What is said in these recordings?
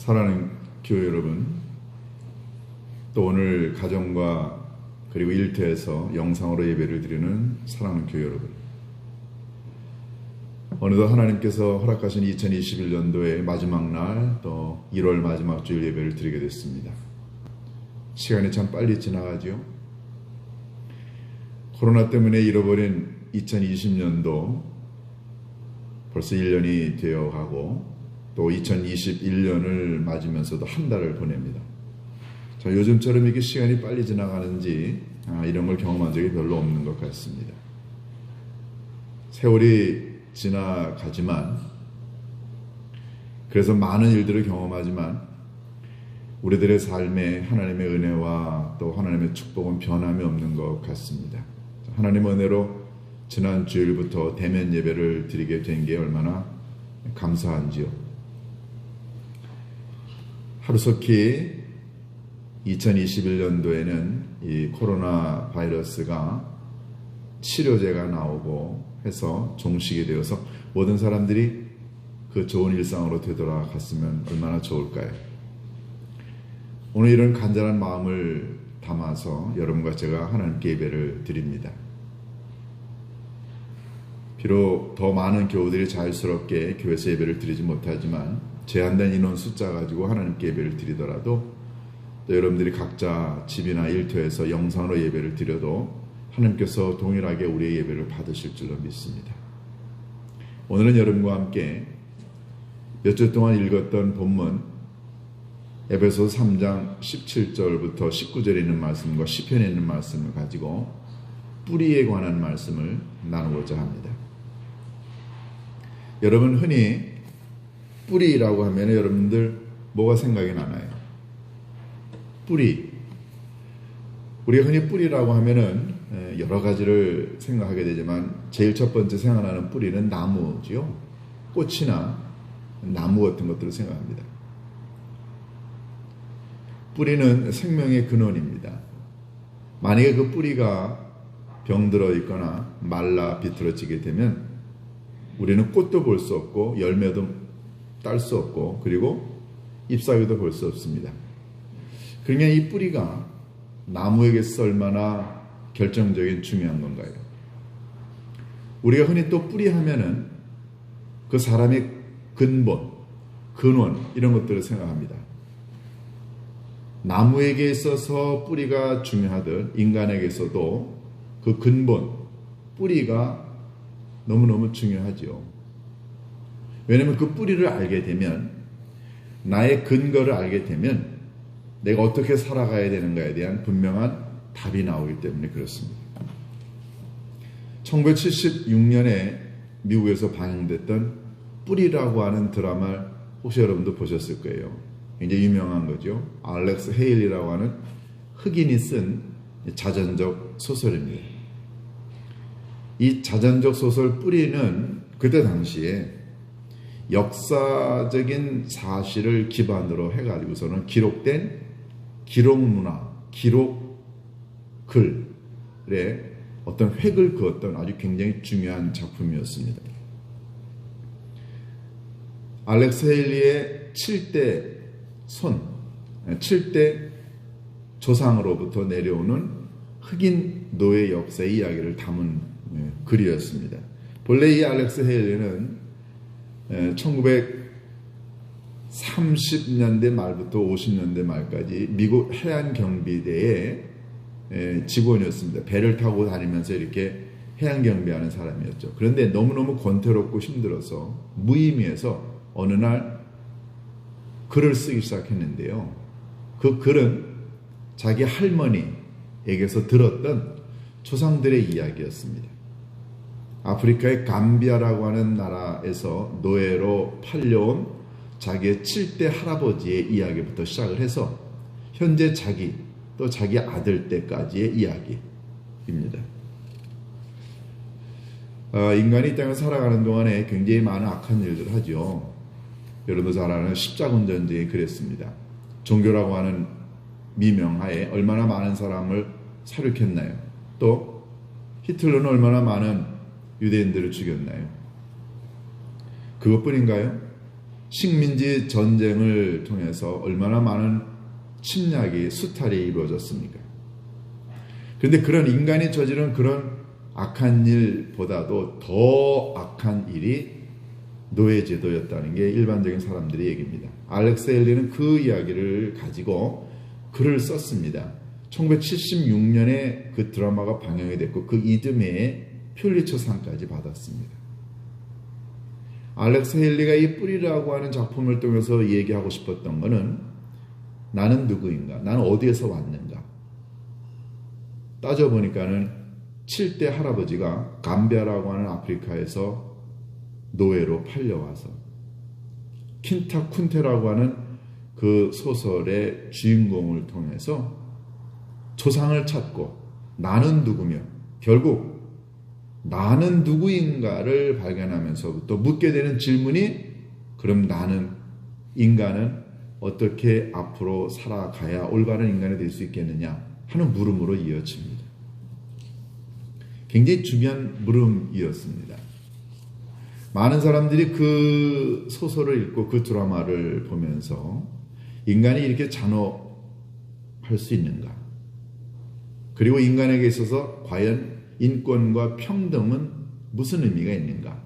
사랑하는 교회 여러분, 또 오늘 가정과 그리고 일터에서 영상으로 예배를 드리는 사랑하는 교회 여러분, 어느덧 하나님께서 허락하신 2021년도의 마지막 날, 또 1월 마지막 주일 예배를 드리게 됐습니다. 시간이 참 빨리 지나가죠. 코로나 때문에 잃어버린 2020년도 벌써 1년이 되어가고, 또 2021년을 맞으면서도 한 달을 보냅니다. 자, 요즘처럼 이렇게 시간이 빨리 지나가는지 이런 걸 경험한 적이 별로 없는 것 같습니다. 세월이 지나가지만, 그래서 많은 일들을 경험하지만 우리들의 삶에 하나님의 은혜와 또 하나님의 축복은 변함이 없는 것 같습니다. 하나님의 은혜로 지난 주일부터 대면 예배를 드리게 된 게 얼마나 감사한지요. 하루속히 2021년도에는 이 코로나 바이러스가 치료제가 나오고 해서 종식이 되어서 모든 사람들이 그 좋은 일상으로 되돌아갔으면 얼마나 좋을까요? 오늘 이런 간절한 마음을 담아서 여러분과 제가 하나님께 예배를 드립니다. 비록 더 많은 교우들이 자유스럽게 교회에서 예배를 드리지 못하지만 제한된 인원 숫자 가지고 하나님께 예배를 드리더라도, 또 여러분들이 각자 집이나 일터에서 영상으로 예배를 드려도 하나님께서 동일하게 우리의 예배를 받으실 줄로 믿습니다. 오늘은 여러분과 함께 몇 주 동안 읽었던 본문 에베소서 3장 17절부터 19절에 있는 말씀과 시편에 있는 말씀을 가지고 뿌리에 관한 말씀을 나누고자 합니다. 여러분, 흔히 뿌리라고 하면 여러분들 뭐가 생각이 나나요? 뿌리. 우리가 흔히 뿌리라고 하면은 여러 가지를 생각하게 되지만 제일 첫 번째 생각나는 뿌리는 나무지요. 꽃이나 나무 같은 것들을 생각합니다. 뿌리는 생명의 근원입니다. 만약에 그 뿌리가 병들어 있거나 말라 비틀어지게 되면 우리는 꽃도 볼 수 없고 열매도 딸 수 없고 그리고 잎사귀도 볼 수 없습니다. 그러니까 이 뿌리가 나무에게서 얼마나 결정적인 중요한 건가요? 우리가 흔히 또 뿌리 하면은 그 사람의 근본, 근원 이런 것들을 생각합니다. 나무에게 있어서 뿌리가 중요하듯 인간에게서도 그 근본, 뿌리가 너무너무 중요하죠. 왜냐하면 그 뿌리를 알게 되면, 나의 근거를 알게 되면 내가 어떻게 살아가야 되는가에 대한 분명한 답이 나오기 때문에 그렇습니다. 1976년에 미국에서 방영됐던 뿌리라고 하는 드라마를 혹시 여러분도 보셨을 거예요. 굉장히 유명한 거죠. 알렉스 헤일리라고 하는 흑인이 쓴 자전적 소설입니다. 이 자전적 소설 뿌리는 그때 당시에 역사적인 사실을 기반으로 해가지고서는 기록된 기록문화, 기록글의 어떤 획을 그었던 아주 굉장히 중요한 작품이었습니다. 알렉스 헤일리의 7대 손, 7대 조상으로부터 내려오는 흑인 노예 역사의 이야기를 담은 글이었습니다. 본래 이 알렉스 헤일리는 1930년대 말부터 50년대 말까지 미국 해안경비대의 직원이었습니다. 배를 타고 다니면서 이렇게 해안경비하는 사람이었죠. 그런데 너무너무 권태롭고 힘들어서 무의미해서 어느 날 글을 쓰기 시작했는데요. 그 글은 자기 할머니에게서 들었던 조상들의 이야기였습니다. 아프리카의 감비아라고 하는 나라에서 노예로 팔려온 자기의 7대 할아버지의 이야기부터 시작을 해서 현재 자기 또 자기 아들 때까지의 이야기입니다. 인간이 이 땅을 살아가는 동안에 굉장히 많은 악한 일들을 하죠. 여러분도 잘 아는 십자군 전쟁이 그랬습니다. 종교라고 하는 미명하에 얼마나 많은 사람을 살육했나요? 또 히틀러는 얼마나 많은 유대인들을 죽였나요? 그것뿐인가요? 식민지 전쟁을 통해서 얼마나 많은 침략이 수탈이 이루어졌습니까? 그런데 그런 인간이 저지른 그런 악한 일보다도 더 악한 일이 노예제도였다는 게 일반적인 사람들의 얘기입니다. 알렉스 헬리는 그 이야기를 가지고 글을 썼습니다. 1976년에 그 드라마가 방영이 됐고 그 이듬해에 퓰리처상까지 받았습니다. 알렉스 헬리가 이 뿌리라고 하는 작품을 통해서 얘기하고 싶었던 것은 나는 누구인가? 나는 어디에서 왔는가? 따져보니까는 7대 할아버지가 감비아라고 하는 아프리카에서 노예로 팔려와서 킨타 쿤테라고 하는 그 소설의 주인공을 통해서 조상을 찾고 나는 누구며 결국 나는 누구인가를 발견하면서부터 묻게 되는 질문이 그럼 나는 인간은 어떻게 앞으로 살아가야 올바른 인간이 될 수 있겠느냐 하는 물음으로 이어집니다. 굉장히 중요한 물음이었습니다. 많은 사람들이 그 소설을 읽고 그 드라마를 보면서 인간이 이렇게 잔혹할 수 있는가? 그리고 인간에게 있어서 과연 인권과 평등은 무슨 의미가 있는가?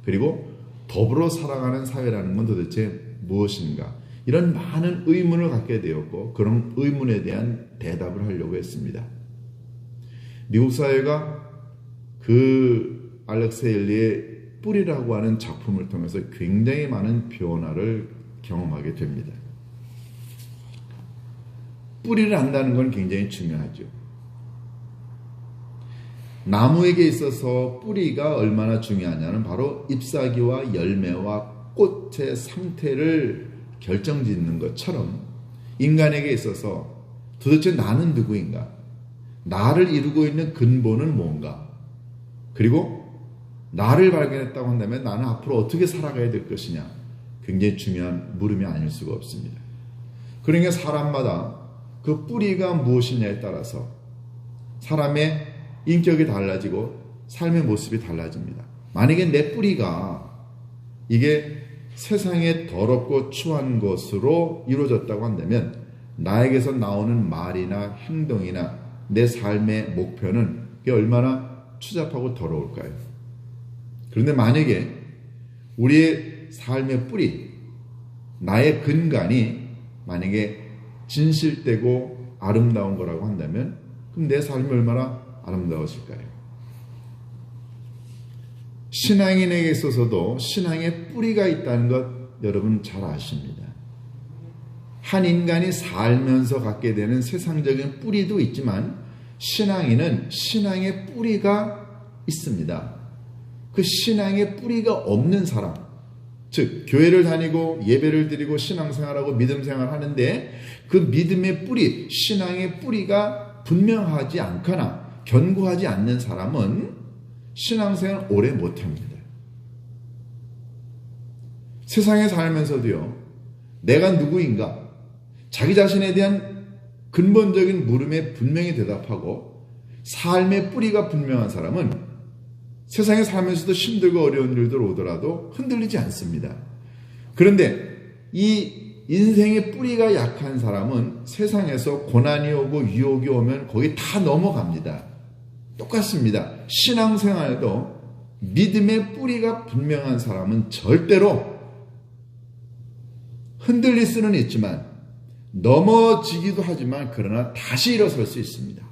그리고 더불어 살아가는 사회라는 건 도대체 무엇인가? 이런 많은 의문을 갖게 되었고 그런 의문에 대한 대답을 하려고 했습니다. 미국 사회가 그 알렉스 헬리의 뿌리라고 하는 작품을 통해서 굉장히 많은 변화를 경험하게 됩니다. 뿌리를 안다는 건 굉장히 중요하죠. 나무에게 있어서 뿌리가 얼마나 중요하냐는 바로 잎사귀와 열매와 꽃의 상태를 결정짓는 것처럼 인간에게 있어서 도대체 나는 누구인가? 나를 이루고 있는 근본은 뭔가? 그리고 나를 발견했다고 한다면 나는 앞으로 어떻게 살아가야 될 것이냐? 굉장히 중요한 물음이 아닐 수가 없습니다. 그러니까 사람마다 그 뿌리가 무엇이냐에 따라서 사람의 인격이 달라지고 삶의 모습이 달라집니다. 만약에 내 뿌리가 이게 세상에 더럽고 추한 것으로 이루어졌다고 한다면 나에게서 나오는 말이나 행동이나 내 삶의 목표는 그게 얼마나 추잡하고 더러울까요? 그런데 만약에 우리의 삶의 뿌리, 나의 근간이 만약에 진실되고 아름다운 거라고 한다면 그럼 내 삶이 얼마나 아름다워질까요? 신앙인에게 있어서도 신앙의 뿌리가 있다는 것 여러분 잘 아십니다. 한 인간이 살면서 갖게 되는 세상적인 뿌리도 있지만 신앙인은 신앙의 뿌리가 있습니다. 그 신앙의 뿌리가 없는 사람, 즉 교회를 다니고 예배를 드리고 신앙생활하고 믿음생활 하는데 그 믿음의 뿌리, 신앙의 뿌리가 분명하지 않거나 견고하지 않는 사람은 신앙생활 오래 못합니다. 세상에 살면서도요, 내가 누구인가? 자기 자신에 대한 근본적인 물음에 분명히 대답하고 삶의 뿌리가 분명한 사람은 세상에 살면서도 힘들고 어려운 일들 오더라도 흔들리지 않습니다. 그런데 이 인생의 뿌리가 약한 사람은 세상에서 고난이 오고 유혹이 오면 거기 다 넘어갑니다. 똑같습니다. 신앙생활도 믿음의 뿌리가 분명한 사람은 절대로 흔들릴 수는 있지만 넘어지기도 하지만 그러나 다시 일어설 수 있습니다.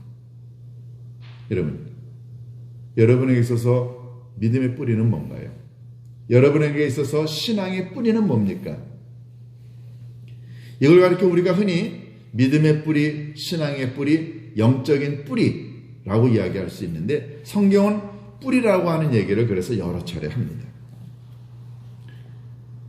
여러분에게 있어서 믿음의 뿌리는 뭔가요? 여러분에게 있어서 신앙의 뿌리는 뭡니까? 이걸 가리켜 우리가 흔히 믿음의 뿌리, 신앙의 뿌리, 영적인 뿌리라고 이야기할 수 있는데 성경은 뿌리라고 하는 얘기를 그래서 여러 차례 합니다.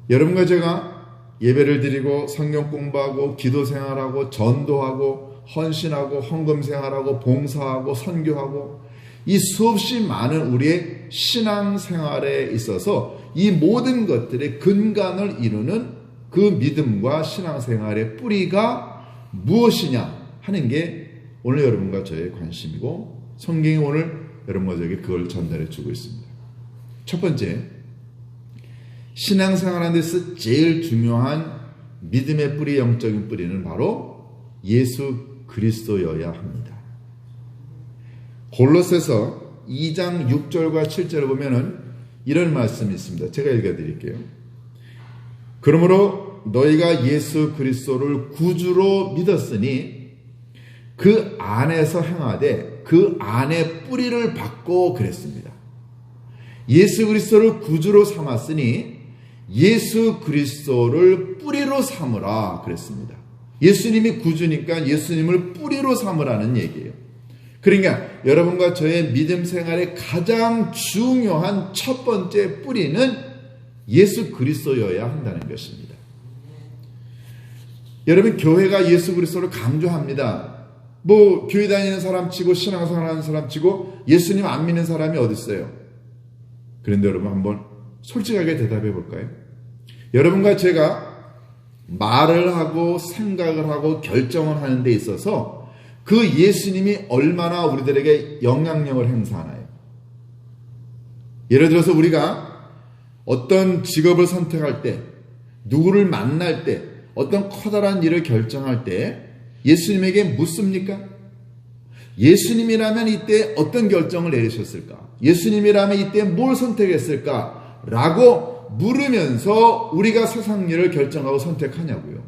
여러분과 제가 예배를 드리고 성경 공부하고 기도 생활하고 전도하고 헌신하고 헌금 생활하고 봉사하고 선교하고 이 수없이 많은 우리의 신앙 생활에 있어서 이 모든 것들의 근간을 이루는 그 믿음과 신앙 생활의 뿌리가 무엇이냐 하는 게 오늘 여러분과 저의 관심이고 성경이 오늘 여러분과 저에게 그걸 전달해 주고 있습니다. 첫 번째, 신앙생활하는 데서 제일 중요한 믿음의 뿌리, 영적인 뿌리는 바로 예수 그리스도여야 합니다. 골로새서 2장 6절과 7절을 보면은 이런 말씀이 있습니다. 제가 읽어드릴게요. 그러므로 너희가 예수 그리스도를 구주로 믿었으니 그 안에서 행하되 그 안에 뿌리를 받고 그랬습니다. 예수 그리스도를 구주로 삼았으니 예수 그리스도를 뿌리로 삼으라 그랬습니다. 예수님이 구주니까 예수님을 뿌리로 삼으라는 얘기예요. 그러니까 여러분과 저의 믿음 생활의 가장 중요한 첫 번째 뿌리는 예수 그리스도여야 한다는 것입니다. 여러분, 교회가 예수 그리스도를 강조합니다. 뭐 교회 다니는 사람 치고 신앙생활하는 사람 치고 예수님 안 믿는 사람이 어디 있어요? 그런데 여러분 한번 솔직하게 대답해 볼까요? 여러분과 제가 말을 하고 생각을 하고 결정을 하는 데 있어서 그 예수님이 얼마나 우리들에게 영향력을 행사하나요? 예를 들어서 우리가 어떤 직업을 선택할 때, 누구를 만날 때, 어떤 커다란 일을 결정할 때 예수님에게 묻습니까? 예수님이라면 이때 어떤 결정을 내리셨을까? 예수님이라면 이때 뭘 선택했을까? 라고 물으면서 우리가 세상 일을 결정하고 선택하냐고요.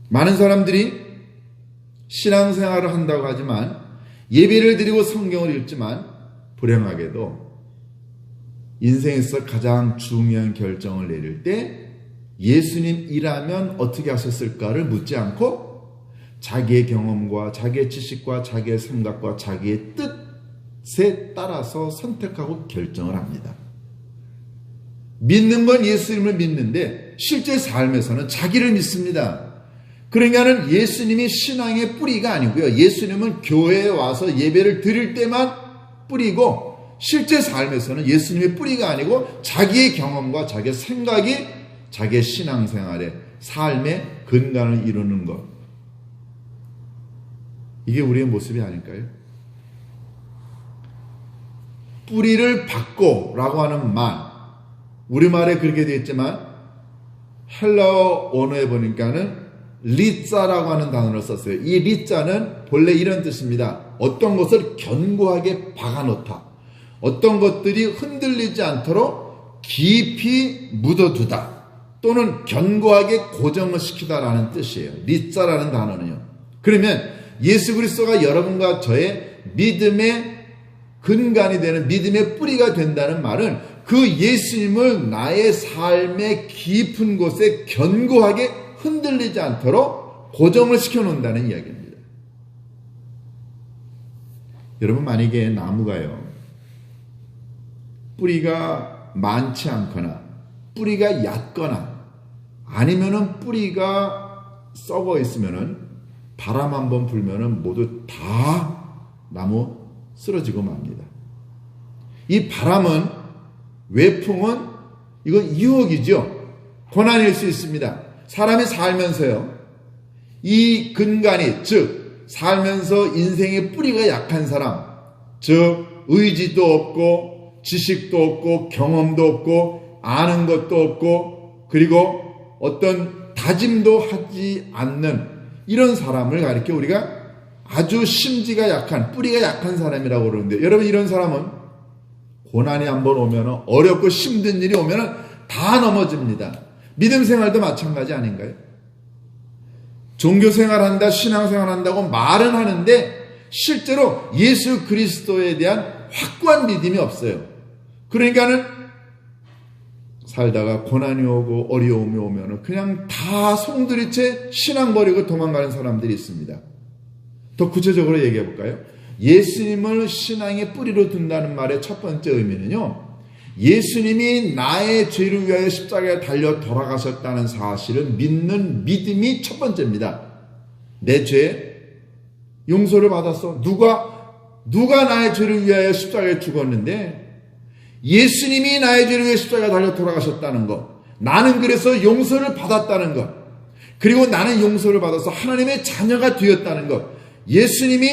많은 사람들이 신앙생활을 한다고 하지만 예배를 드리고 성경을 읽지만 불행하게도 인생에서 가장 중요한 결정을 내릴 때 예수님이라면 어떻게 하셨을까를 묻지 않고 자기의 경험과 자기의 지식과 자기의 생각과 자기의 뜻에 따라서 선택하고 결정을 합니다. 믿는 건 예수님을 믿는데 실제 삶에서는 자기를 믿습니다. 그러니까는 예수님이 신앙의 뿌리가 아니고요. 예수님은 교회에 와서 예배를 드릴 때만 뿌리고 실제 삶에서는 예수님의 뿌리가 아니고 자기의 경험과 자기의 생각이 자기의 신앙생활의 삶의 근간을 이루는 것. 이게 우리의 모습이 아닐까요? 뿌리를 받고 라고 하는 말, 우리말에 그렇게 되어 있지만 헬라어 원어에 보니까는 리자라고 하는 단어를 썼어요. 이 리자는 본래 이런 뜻입니다. 어떤 것을 견고하게 박아놓다. 어떤 것들이 흔들리지 않도록 깊이 묻어두다. 또는 견고하게 고정을 시키다라는 뜻이에요. 리자라는 단어는요. 그러면 예수 그리스도가 여러분과 저의 믿음의 근간이 되는 믿음의 뿌리가 된다는 말은 그 예수님을 나의 삶의 깊은 곳에 견고하게 흔들리지 않도록 고정을 시켜놓는다는 이야기입니다. 여러분, 만약에 나무가요, 뿌리가 많지 않거나 뿌리가 얕거나 아니면은 뿌리가 썩어 있으면은 바람 한번 불면은 모두 다 나무 쓰러지고 맙니다. 이 바람은, 외풍은 이건 유혹이죠. 고난일 수 있습니다. 사람이 살면서요, 이 근간이, 즉 살면서 인생의 뿌리가 약한 사람, 즉 의지도 없고 지식도 없고 경험도 없고 아는 것도 없고 그리고 어떤 다짐도 하지 않는 이런 사람을 가리켜 우리가 아주 심지가 약한, 뿌리가 약한 사람이라고 그러는데, 여러분, 이런 사람은 고난이 한번 오면, 어렵고 힘든 일이 오면 다 넘어집니다. 믿음 생활도 마찬가지 아닌가요? 종교 생활한다, 신앙 생활한다고 말은 하는데 실제로 예수 그리스도에 대한 확고한 믿음이 없어요. 그러니까는 살다가 고난이 오고 어려움이 오면 그냥 다 송두리째 신앙 버리고 도망가는 사람들이 있습니다. 더 구체적으로 얘기해 볼까요? 예수님을 신앙의 뿌리로 둔다는 말의 첫 번째 의미는요, 예수님이 나의 죄를 위하여 십자가에 달려 돌아가셨다는 사실을 믿는 믿음이 첫 번째입니다. 내 죄 용서를 받았어. 누가 나의 죄를 위하여 십자가에 죽었는데 예수님이 나의 죄를 위해 십자가에 달려 돌아가셨다는 것, 나는 그래서 용서를 받았다는 것, 그리고 나는 용서를 받아서 하나님의 자녀가 되었다는 것, 예수님이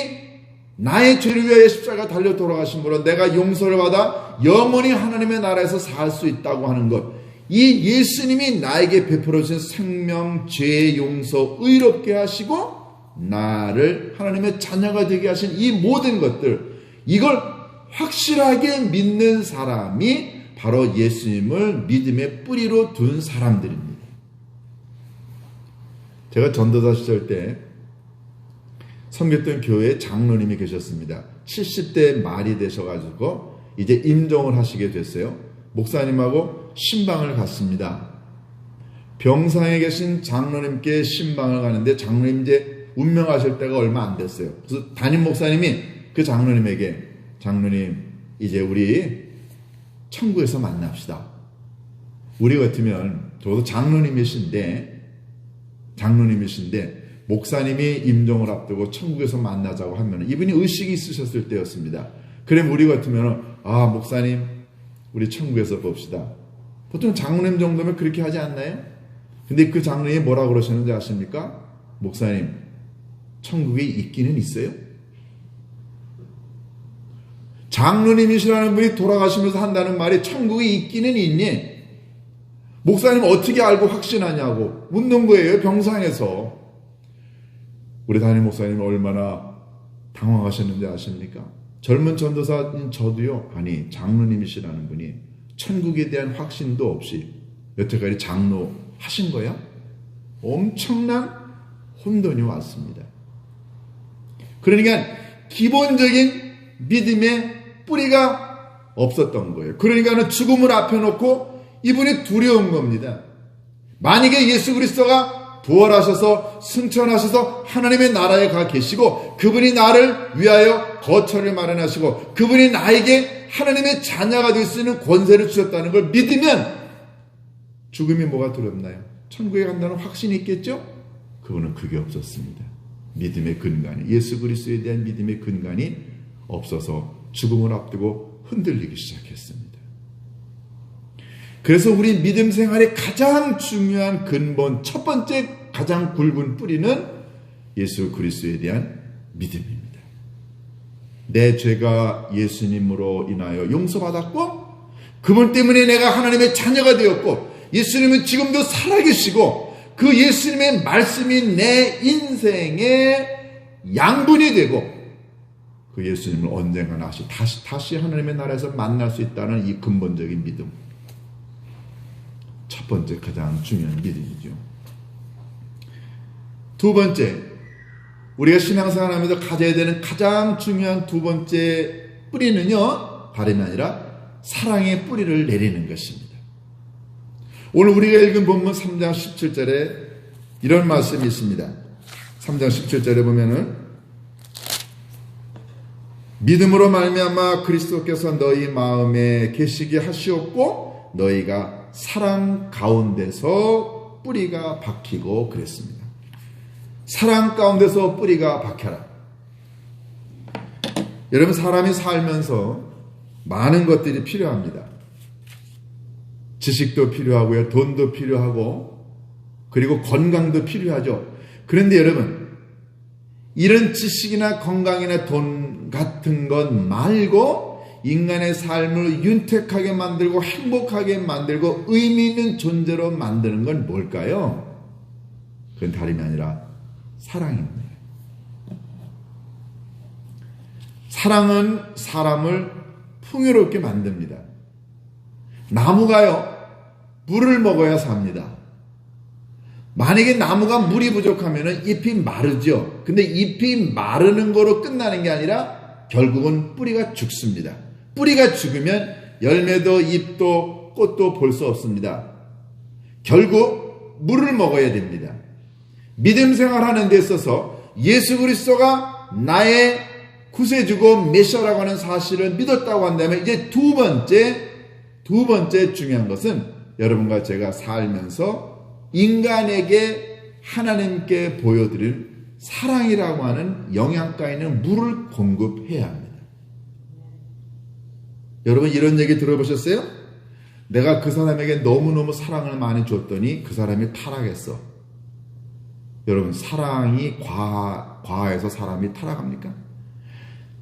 나의 죄를 위하여 십자가 달려 돌아가심으로 내가 용서를 받아 영원히 하나님의 나라에서 살 수 있다고 하는 것, 이 예수님이 나에게 베풀어 주신 생명, 죄 용서, 의롭게 하시고 나를 하나님의 자녀가 되게 하신 이 모든 것들, 이걸 확실하게 믿는 사람이 바로 예수님을 믿음의 뿌리로 둔 사람들입니다. 제가 전도사 시절 때 섬겼던 교회에 장로님이 계셨습니다. 70대 말이 되셔가지고 이제 임종을 하시게 됐어요. 목사님하고 신방을 갔습니다. 병상에 계신 장로님께 신방을 가는데 장로님 이제 운명하실 때가 얼마 안 됐어요. 그래서 담임 목사님이 그 장로님에게, 장로님 이제 우리 천국에서 만납시다. 우리 같으면 저도 장로님이신데 목사님이 임종을 앞두고 천국에서 만나자고 하면 이분이 의식이 있으셨을 때였습니다. 그럼 우리 같으면 목사님 우리 천국에서 봅시다. 보통 장로님 정도면 그렇게 하지 않나요? 근데 그 장로님이 뭐라고 그러셨는지 아십니까? 목사님 천국에 있기는 있어요? 장로님이시라는 분이 돌아가시면서 한다는 말이 천국에 있기는 있니? 목사님 어떻게 알고 확신하냐고 묻는 거예요. 병상에서. 우리 담임 목사님이 얼마나 당황하셨는지 아십니까? 젊은 전도사인 저도요. 아니 장로님이시라는 분이 천국에 대한 확신도 없이 여태까지 장로 하신 거야? 엄청난 혼돈이 왔습니다. 그러니까 기본적인 믿음의 뿌리가 없었던 거예요. 그러니까 죽음을 앞에 놓고 이분이 두려운 겁니다. 만약에 예수 그리스도가 부활하셔서 승천하셔서 하나님의 나라에 가 계시고 그분이 나를 위하여 거처를 마련하시고 그분이 나에게 하나님의 자녀가 될 수 있는 권세를 주셨다는 걸 믿으면 죽음이 뭐가 두렵나요? 천국에 간다는 확신이 있겠죠? 그분은 그게 없었습니다. 믿음의 근간이, 예수 그리스도에 대한 믿음의 근간이 없어서 죽음을 앞두고 흔들리기 시작했습니다. 그래서 우리 믿음 생활의 가장 중요한 근본, 첫 번째 가장 굵은 뿌리는 예수 그리스도에 대한 믿음입니다. 내 죄가 예수님으로 인하여 용서받았고 그분 때문에 내가 하나님의 자녀가 되었고 예수님은 지금도 살아계시고 그 예수님의 말씀이 내 인생의 양분이 되고 그 예수님을 언젠가 다시 하나님의 나라에서 만날 수 있다는 이 근본적인 믿음. 첫 번째 가장 중요한 믿음이죠. 두 번째, 우리가 신앙생활하면서 가져야 되는 가장 중요한 두 번째 뿌리는요, 다름이 아니라 사랑의 뿌리를 내리는 것입니다. 오늘 우리가 읽은 본문 3장 17절에 이런 말씀이 있습니다. 3장 17절에 보면은 믿음으로 말미암아 그리스도께서 너희 마음에 계시게 하시었고 너희가 사랑 가운데서 뿌리가 박히고 그랬습니다. 사랑 가운데서 뿌리가 박혀라. 여러분, 사람이 살면서 많은 것들이 필요합니다. 지식도 필요하고요, 돈도 필요하고, 그리고 건강도 필요하죠. 그런데 여러분, 이런 지식이나 건강이나 돈 같은 것 말고 인간의 삶을 윤택하게 만들고 행복하게 만들고 의미 있는 존재로 만드는 건 뭘까요? 그건 다름이 아니라 사랑입니다. 사랑은 사람을 풍요롭게 만듭니다. 나무가요, 물을 먹어야 삽니다. 만약에 나무가 물이 부족하면 잎이 마르죠. 근데 잎이 마르는 거로 끝나는 게 아니라 결국은 뿌리가 죽습니다. 뿌리가 죽으면 열매도 잎도 꽃도 볼 수 없습니다. 결국 물을 먹어야 됩니다. 믿음 생활하는 데 있어서 예수 그리스도가 나의 구세주고 메시아라고 하는 사실을 믿었다고 한다면 이제 두 번째 중요한 것은 여러분과 제가 살면서 인간에게 하나님께 보여드릴 사랑이라고 하는 영양가 있는 물을 공급해야 합니다. 여러분, 이런 얘기 들어보셨어요? 내가 그 사람에게 너무너무 사랑을 많이 줬더니 그 사람이 타락했어. 여러분, 사랑이 과해서 사람이 타락합니까?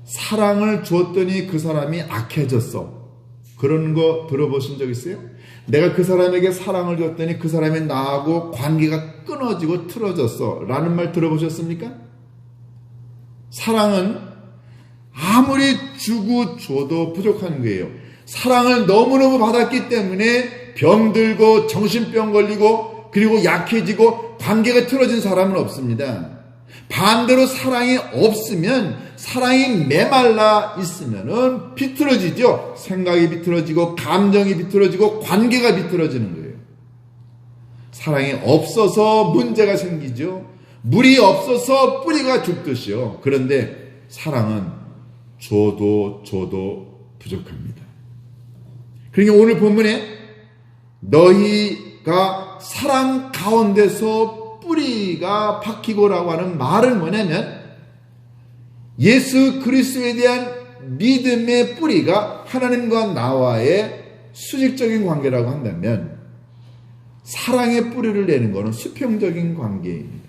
사랑을 주었더니 그 사람이 악해졌어. 그런 거 들어보신 적 있어요? 내가 그 사람에게 사랑을 줬더니 그 사람이 나하고 관계가 끊어지고 틀어졌어 라는 말 들어보셨습니까? 사랑은 아무리 주고 줘도 부족한 거예요. 사랑을 너무너무 받았기 때문에 병들고 정신병 걸리고 그리고 약해지고 관계가 틀어진 사람은 없습니다. 반대로 사랑이 없으면, 사랑이 메말라 있으면은 비틀어지죠. 생각이 비틀어지고 감정이 비틀어지고 관계가 비틀어지는 거예요. 사랑이 없어서 문제가 생기죠. 물이 없어서 뿌리가 죽듯이요. 그런데 사랑은 줘도 부족합니다. 그러니까 오늘 본문에 너희가 사랑 가운데서 뿌리가 박히고라고 하는 말은 뭐냐면, 예수 그리스도에 대한 믿음의 뿌리가 하나님과 나와의 수직적인 관계라고 한다면, 사랑의 뿌리를 내는 것은 수평적인 관계입니다.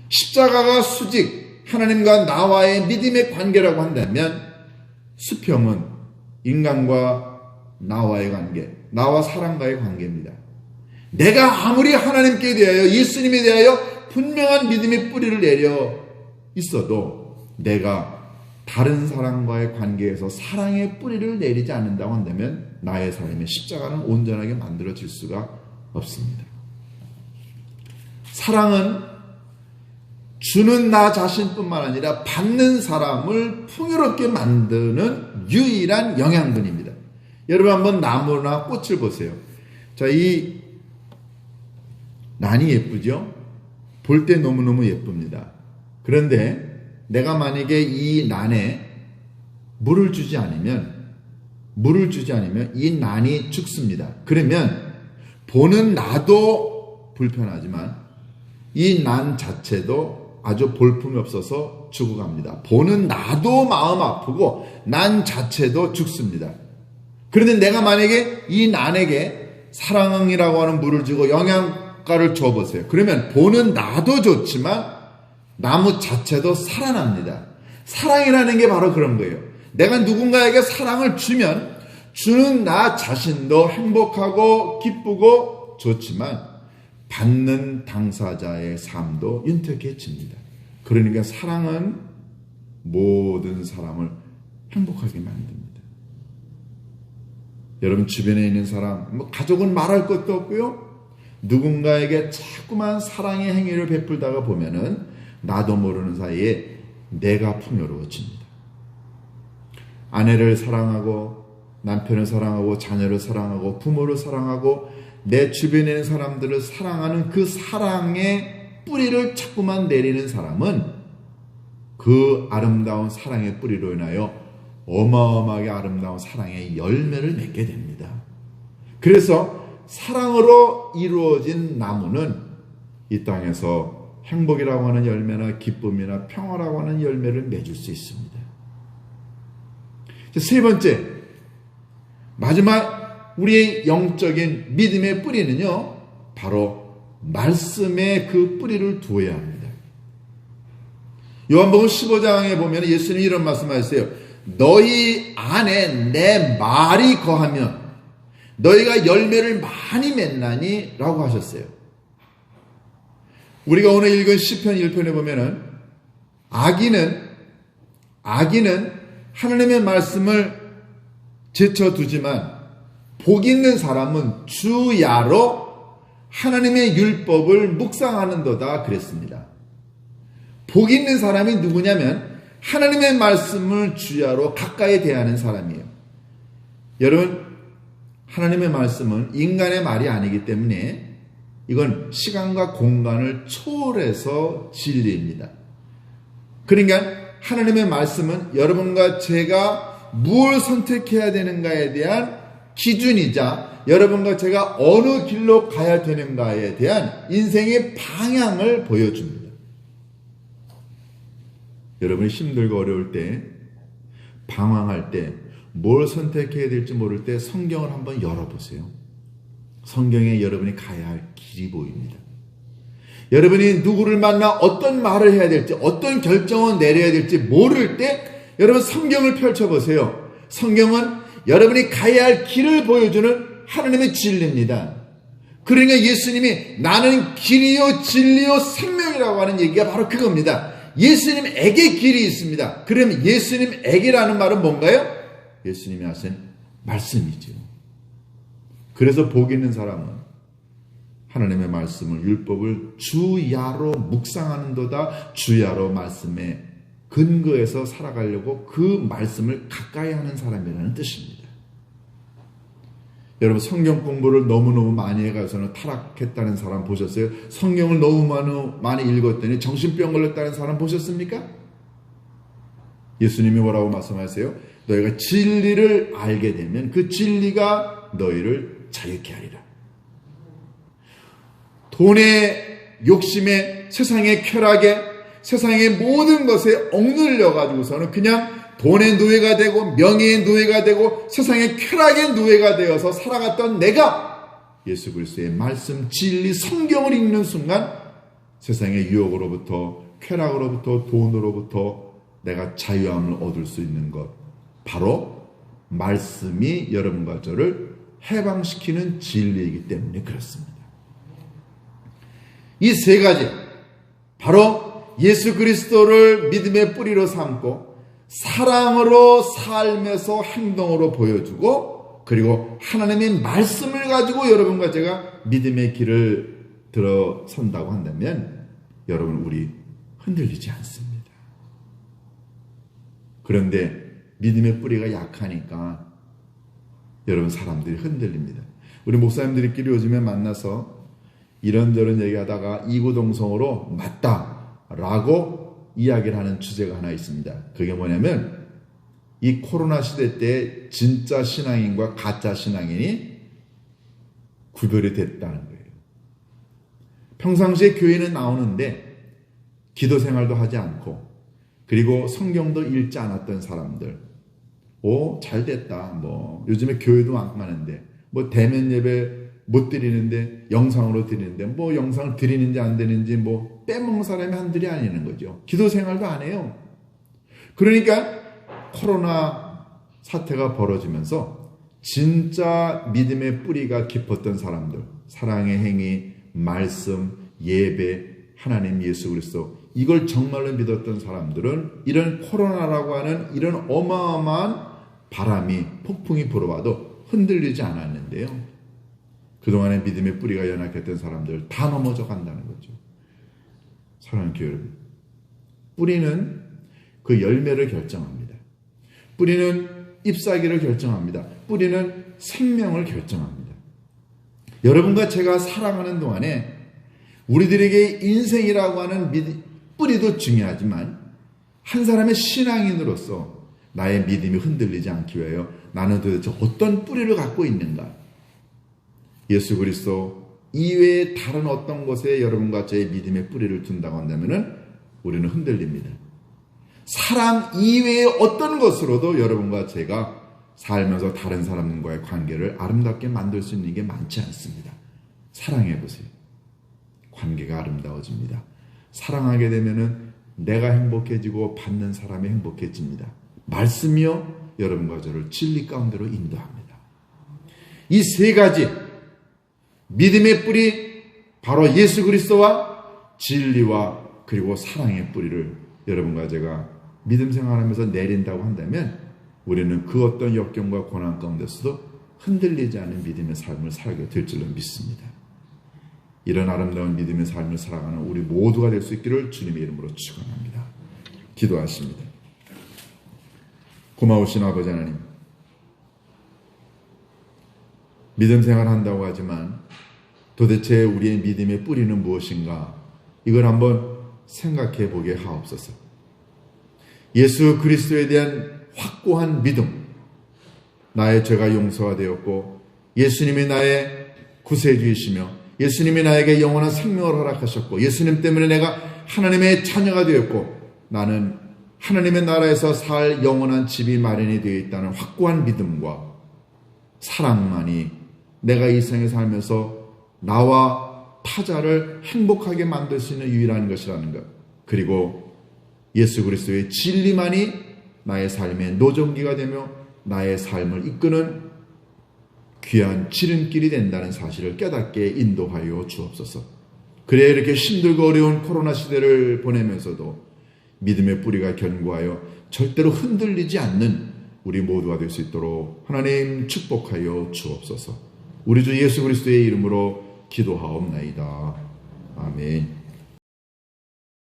십자가가 수직, 하나님과 나와의 믿음의 관계라고 한다면, 수평은 인간과 나와의 관계, 나와 사람과의 관계입니다. 내가 아무리 하나님께 대하여, 예수님에 대하여 분명한 믿음의 뿌리를 내려 있어도 내가 다른 사람과의 관계에서 사랑의 뿌리를 내리지 않는다고 한다면 나의 삶의 십자가는 온전하게 만들어질 수가 없습니다. 사랑은 주는 나 자신뿐만 아니라 받는 사람을 풍요롭게 만드는 유일한 영양분입니다. 여러분 한번 나무나 꽃을 보세요. 자, 이 난이 예쁘죠? 볼 때 너무너무 예쁩니다. 그런데 내가 만약에 이 난에 물을 주지 않으면 이 난이 죽습니다. 그러면 보는 나도 불편하지만 이 난 자체도 아주 볼품이 없어서 죽어갑니다. 보는 나도 마음 아프고 난 자체도 죽습니다. 그런데 내가 만약에 이 난에게 사랑이라고 하는 물을 주고 영양가를 줘보세요. 그러면 보는 나도 좋지만 나무 자체도 살아납니다. 사랑이라는 게 바로 그런 거예요. 내가 누군가에게 사랑을 주면 주는 나 자신도 행복하고 기쁘고 좋지만 받는 당사자의 삶도 윤택해집니다. 그러니까 사랑은 모든 사람을 행복하게 만듭니다. 여러분 주변에 있는 사람, 가족은 말할 것도 없고요. 누군가에게 자꾸만 사랑의 행위를 베풀다가 보면은 나도 모르는 사이에 내가 풍요로워집니다. 아내를 사랑하고 남편을 사랑하고 자녀를 사랑하고 부모를 사랑하고 내 주변에 있는 사람들을 사랑하는 그 사랑의 뿌리를 자꾸만 내리는 사람은 그 아름다운 사랑의 뿌리로 인하여 어마어마하게 아름다운 사랑의 열매를 맺게 됩니다. 그래서 사랑으로 이루어진 나무는 이 땅에서 행복이라고 하는 열매나 기쁨이나 평화라고 하는 열매를 맺을 수 있습니다. 세 번째, 마지막 우리의 영적인 믿음의 뿌리는요, 바로 말씀의 그 뿌리를 두어야 합니다. 요한복음 15장에 보면 예수님이 이런 말씀하셨어요. 너희 안에 내 말이 거하면 너희가 열매를 많이 맺나니 라고 하셨어요. 우리가 오늘 읽은 시편 1편에 보면은 악인은 하나님의 말씀을 제쳐두지만 복 있는 사람은 주야로 하나님의 율법을 묵상하는도다 그랬습니다. 복 있는 사람이 누구냐면 하나님의 말씀을 주야로 가까이 대하는 사람이에요. 여러분, 하나님의 말씀은 인간의 말이 아니기 때문에 이건 시간과 공간을 초월해서 진리입니다. 그러니까 하나님의 말씀은 여러분과 제가 무엇을 선택해야 되는가에 대한 기준이자 여러분과 제가 어느 길로 가야 되는가에 대한 인생의 방향을 보여줍니다. 여러분이 힘들고 어려울 때, 방황할 때, 뭘 선택해야 될지 모를 때 성경을 한번 열어보세요. 성경에 여러분이 가야 할 길이 보입니다. 여러분이 누구를 만나 어떤 말을 해야 될지, 어떤 결정을 내려야 될지 모를 때 여러분 성경을 펼쳐보세요. 성경은 여러분이 가야 할 길을 보여주는 하나님의 진리입니다. 그러니까 예수님이 나는 길이요 진리요 생명이라고 하는 얘기가 바로 그겁니다. 예수님에게 길이 있습니다. 그럼 예수님에게라는 말은 뭔가요? 예수님이 하신 말씀이죠. 그래서 복 있는 사람은 하나님의 말씀을 율법을 주야로 묵상하는도다. 주야로 말씀에 근거해서 살아가려고 그 말씀을 가까이 하는 사람이라는 뜻입니다. 여러분 성경 공부를 너무너무 많이 해가서는 타락했다는 사람 보셨어요? 성경을 너무 많이 읽었더니 정신병 걸렸다는 사람 보셨습니까? 예수님이 뭐라고 말씀하세요? 너희가 진리를 알게 되면 그 진리가 너희를 자유케 하리라. 돈의 욕심에, 세상의 쾌락에, 세상의 모든 것에 억눌려 가지고서는 그냥 돈의 노예가 되고 명예의 노예가 되고 세상의 쾌락의 노예가 되어서 살아갔던 내가 예수 그리스도의 말씀, 진리, 성경을 읽는 순간 세상의 유혹으로부터, 쾌락으로부터, 돈으로부터 내가 자유함을 얻을 수 있는 것, 바로 말씀이 여러분과 저를 해방시키는 진리이기 때문에 그렇습니다. 이 세 가지, 바로 예수 그리스도를 믿음의 뿌리로 삼고 사랑으로 살면서 행동으로 보여주고, 그리고 하나님의 말씀을 가지고 여러분과 제가 믿음의 길을 들어선다고 한다면 여러분 우리 흔들리지 않습니다. 그런데 믿음의 뿌리가 약하니까 여러분 사람들이 흔들립니다. 우리 목사님들끼리 요즘에 만나서 이런저런 얘기하다가 이구동성으로 맞다라고 이야기를 하는 주제가 하나 있습니다. 그게 뭐냐면 이 코로나 시대 때 진짜 신앙인과 가짜 신앙인이 구별이 됐다는 거예요. 평상시에 교회는 나오는데 기도 생활도 하지 않고 그리고 성경도 읽지 않았던 사람들, 잘 됐다. 요즘에 교회도 많은데 대면 예배 못 드리는데 영상으로 드리는데 영상을 드리는지 안 드리는지 빼먹는 사람이 한둘이 아니는 거죠. 기도 생활도 안 해요. 그러니까 코로나 사태가 벌어지면서 진짜 믿음의 뿌리가 깊었던 사람들, 사랑의 행위, 말씀, 예배, 하나님 예수 그리스도, 이걸 정말로 믿었던 사람들은 이런 코로나라고 하는 이런 어마어마한 바람이, 폭풍이 불어와도 흔들리지 않았는데요. 그동안에 믿음의 뿌리가 연약했던 사람들 다 넘어져 간다는 거죠. 사랑하는 교회 여러분, 뿌리는 그 열매를 결정합니다. 뿌리는 잎사귀를 결정합니다. 뿌리는 생명을 결정합니다. 여러분과 제가 살아가는 동안에 우리들에게 인생이라고 하는 뿌리도 중요하지만 한 사람의 신앙인으로서 나의 믿음이 흔들리지 않기 위하여 나는 도대체 어떤 뿌리를 갖고 있는가? 예수 그리스도 이외에 다른 어떤 곳에 여러분과 저의 믿음의 뿌리를 둔다고 한다면 우리는 흔들립니다. 사랑 이외의 어떤 것으로도 여러분과 제가 살면서 다른 사람과의 관계를 아름답게 만들 수 있는 게 많지 않습니다. 사랑해보세요. 관계가 아름다워집니다. 사랑하게 되면 내가 행복해지고 받는 사람이 행복해집니다. 말씀이요 여러분과 저를 진리 가운데로 인도합니다. 이 세 가지 믿음의 뿌리, 바로 예수 그리스도와 진리와 그리고 사랑의 뿌리를 여러분과 제가 믿음 생활하면서 내린다고 한다면 우리는 그 어떤 역경과 고난 가운데서도 흔들리지 않은 믿음의 삶을 살게 될 줄로 믿습니다. 이런 아름다운 믿음의 삶을 살아가는 우리 모두가 될 수 있기를 주님의 이름으로 축원합니다. 기도하십니다. 고마우신 아버지 하나님, 믿음 생활한다고 하지만 도대체 우리의 믿음의 뿌리는 무엇인가? 이걸 한번 생각해 보게 하옵소서. 예수 그리스도에 대한 확고한 믿음, 나의 죄가 용서가 되었고 예수님이 나의 구세주이시며 예수님이 나에게 영원한 생명을 허락하셨고 예수님 때문에 내가 하나님의 자녀가 되었고 나는 하나님의 나라에서 살 영원한 집이 마련이 되어 있다는 확고한 믿음과 사랑만이 내가 이 세상에 살면서 나와 타자를 행복하게 만들 수 있는 유일한 것이라는 것, 그리고 예수 그리스도의 진리만이 나의 삶의 노정기가 되며 나의 삶을 이끄는 귀한 지름길이 된다는 사실을 깨닫게 인도하여 주옵소서. 그래야 이렇게 힘들고 어려운 코로나 시대를 보내면서도 믿음의 뿌리가 견고하여 절대로 흔들리지 않는 우리 모두가 될 수 있도록 하나님 축복하여 주옵소서. 우리 주 예수 그리스도의 이름으로 기도하옵나이다. 아멘.